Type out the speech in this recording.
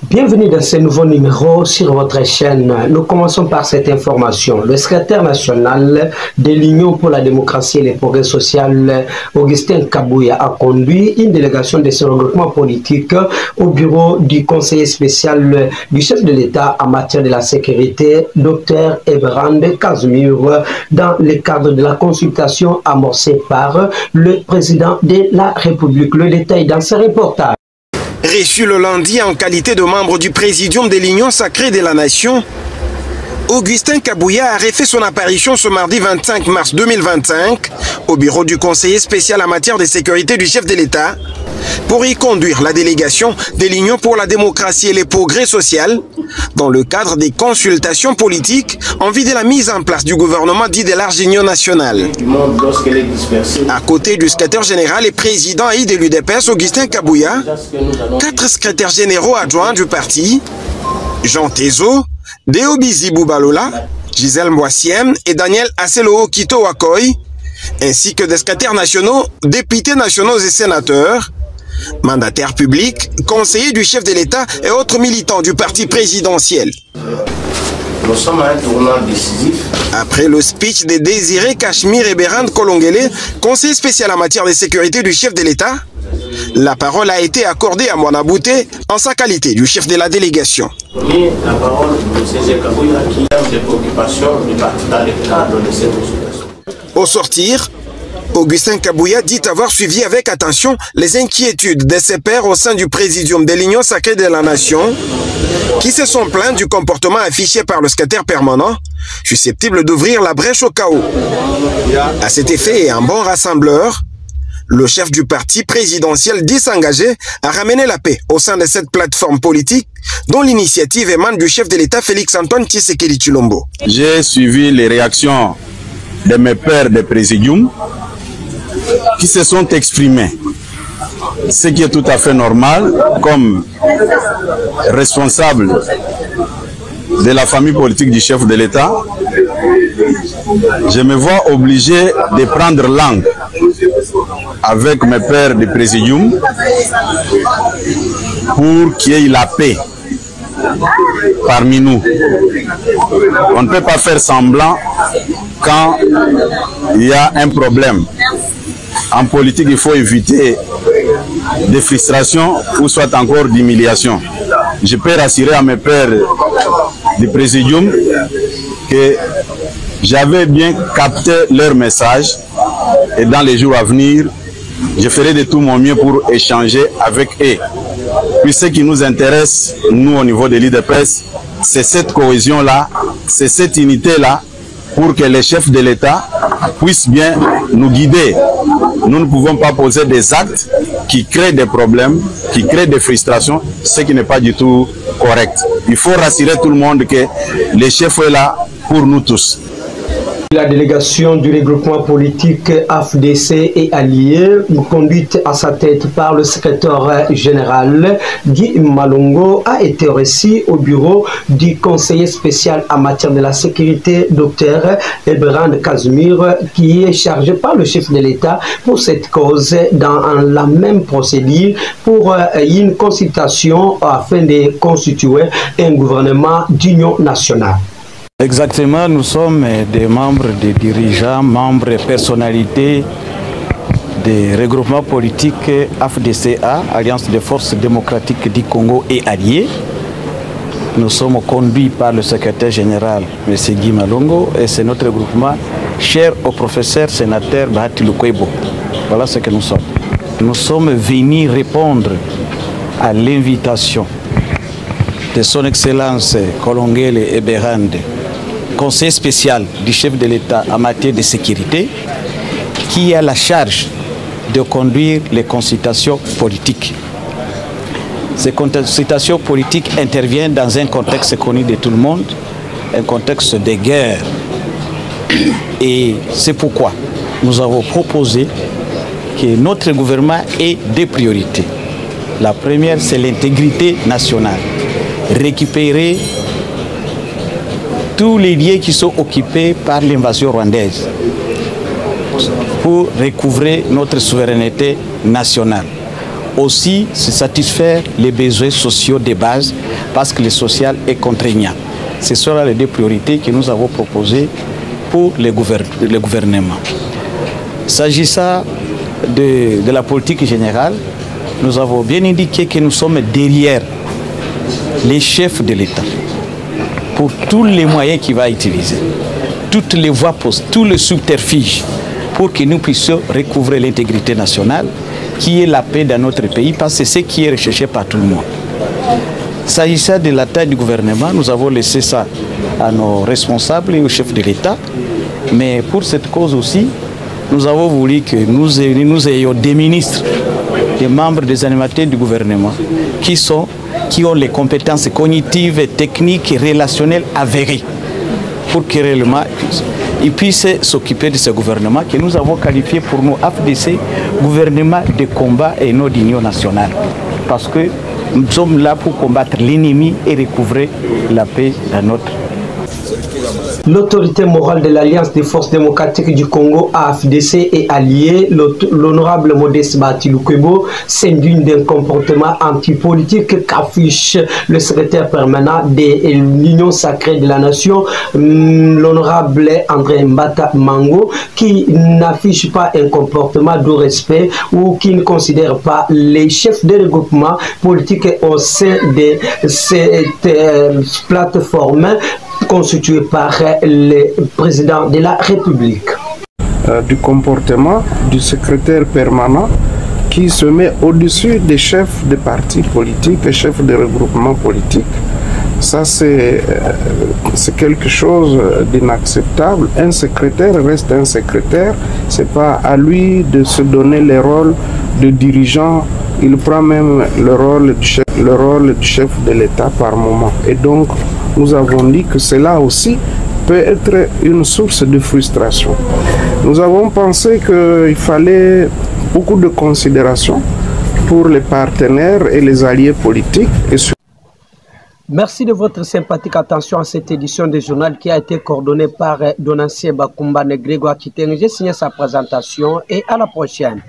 Bienvenue dans ce nouveau numéro sur votre chaîne. Nous commençons par cette information. Le secrétaire national de l'Union pour la démocratie et le progrès social, Augustin Kabouya, a conduit une délégation de ce regroupement politique au bureau du conseiller spécial du chef de l'État en matière de la sécurité, Dr Ebrand Casimir, dans le cadre de la consultation amorcée par le président de la République. Le détail dans ce reportage. Reçu le lundi en qualité de membre du présidium de l'Union sacrée de la Nation, Augustin Kabouya a refait son apparition ce mardi 25 mars 2025 au bureau du conseiller spécial en matière de sécurité du chef de l'État pour y conduire la délégation de l'Union pour la démocratie et le progrès social dans le cadre des consultations politiques en vue de la mise en place du gouvernement dit de large union nationale. À côté du secrétaire général et président de l'UDPS, Augustin Kabouya, 4 secrétaires généraux adjoints du parti, Jean Tezo, Deobizi Boubalola, Gisèle Mboissiem et Daniel Aselo Kito Wakoy, ainsi que des secrétaires nationaux, députés nationaux et sénateurs, mandataires publics, conseillers du chef de l'État et autres militants du parti présidentiel. Nous sommes à un tournant décisif. Après le speech de Désiré Cachemire et Berand Kolongele, conseiller spécial en matière de sécurité du chef de l'État, la parole a été accordée à Moana Bouté en sa qualité du chef de la délégation. La parole de M. Kabouya qui a des préoccupations dans le cadre de cette consultation. Au sortir, Augustin Kabouya dit avoir suivi avec attention les inquiétudes de ses pairs au sein du présidium de l'Union sacrée de la Nation qui se sont plaints du comportement affiché par le secrétaire permanent, susceptible d'ouvrir la brèche au chaos. À cet effet et un bon rassembleur, le chef du parti présidentiel dit s'engager à ramener la paix au sein de cette plateforme politique dont l'initiative émane du chef de l'État Félix-Antoine Tshisekedi Tshilombo. J'ai suivi les réactions de mes pairs de présidium qui se sont exprimés, ce qui est tout à fait normal comme responsable de la famille politique du chef de l'État. Je me vois obligé de prendre langue avec mes pairs de présidium pour qu'il y ait la paix parmi nous. On ne peut pas faire semblant quand il y a un problème. En politique, il faut éviter des frustrations ou soit encore d'humiliation. Je peux rassurer à mes pairs du présidium que j'avais bien capté leur message et dans les jours à venir, je ferai de tout mon mieux pour échanger avec eux. Puis ce qui nous intéresse, nous au niveau de l'UDPS, c'est cette cohésion-là, c'est cette unité-là pour que les chefs de l'État puissent bien nous guider. Nous ne pouvons pas poser des actes qui créent des problèmes, qui créent des frustrations, ce qui n'est pas du tout correct. Il faut rassurer tout le monde que le chef est là pour nous tous. La délégation du regroupement politique AFDC et alliés, conduite à sa tête par le secrétaire général Guy Malongo, a été reçue au bureau du conseiller spécial en matière de la sécurité, Dr Ebrand Casimir, qui est chargé par le chef de l'État pour cette cause dans la même procédure pour une consultation afin de constituer un gouvernement d'union nationale. Exactement, nous sommes des membres, des dirigeants, membres et personnalités des regroupements politiques AFDCA, Alliance des forces démocratiques du Congo et alliés. Nous sommes conduits par le secrétaire général, M. Guy Malongo, et c'est notre regroupement cher au professeur sénateur Bahati Lukwebo. Voilà ce que nous sommes. Nous sommes venus répondre à l'invitation de son Excellence Kolongele Eberand, conseiller spécial du chef de l'État en matière de sécurité, qui a la charge de conduire les consultations politiques. Ces consultations politiques interviennent dans un contexte connu de tout le monde, un contexte de guerre. Et c'est pourquoi nous avons proposé que notre gouvernement ait deux priorités. La première, c'est l'intégrité nationale. Récupérer tous les lieux qui sont occupés par l'invasion rwandaise pour recouvrer notre souveraineté nationale. aussi se satisfaire les besoins sociaux de base parce que le social est contraignant. Ce seront les deux priorités que nous avons proposées pour le gouvernement. S'agissant de la politique générale, nous avons bien indiqué que nous sommes derrière les chefs de l'État pour tous les moyens qu'il va utiliser, toutes les voies postes, tous les subterfuges pour que nous puissions recouvrer l'intégrité nationale qui est la paix dans notre pays parce que c'est ce qui est recherché par tout le monde. S'agissant de la taille du gouvernement, nous avons laissé ça à nos responsables et aux chefs de l'État. Mais pour cette cause aussi, nous avons voulu que nous ayons des ministres, des membres, des animateurs du gouvernement qui ont les compétences cognitives, techniques et relationnelles avérées pour que réellement ils puissent s'occuper de ce gouvernement que nous avons qualifié pour nous AFDC, gouvernement de combat et non d'union nationale. Parce que nous sommes là pour combattre l'ennemi et recouvrer la paix dans notre pays. L'autorité morale de l'Alliance des forces démocratiques du Congo, AFDC, et allié, l'honorable Modeste Batiloukwebo, s'indigne d'un comportement antipolitique qu'affiche le secrétaire permanent de l'Union sacrée de la Nation, l'honorable André Mbata Mango, qui n'affiche pas un comportement de respect ou qui ne considère pas les chefs de regroupement politique au sein de cette plateforme constitué par le président de la République. Du comportement du secrétaire permanent qui se met au-dessus des chefs de partis politiques et chefs de regroupements politiques. Ça, c'est quelque chose d'inacceptable. Un secrétaire reste un secrétaire. Ce n'est pas à lui de se donner le rôle de dirigeant. Il prend même le rôle du chef de l'État par moment. Et donc, nous avons dit que cela aussi peut être une source de frustration. Nous avons pensé qu'il fallait beaucoup de considération pour les partenaires et les alliés politiques. Merci de votre sympathique attention à cette édition du journal qui a été coordonnée par Donatien Bakumbane Grégoire Kiteng. J'ai signé sa présentation et à la prochaine.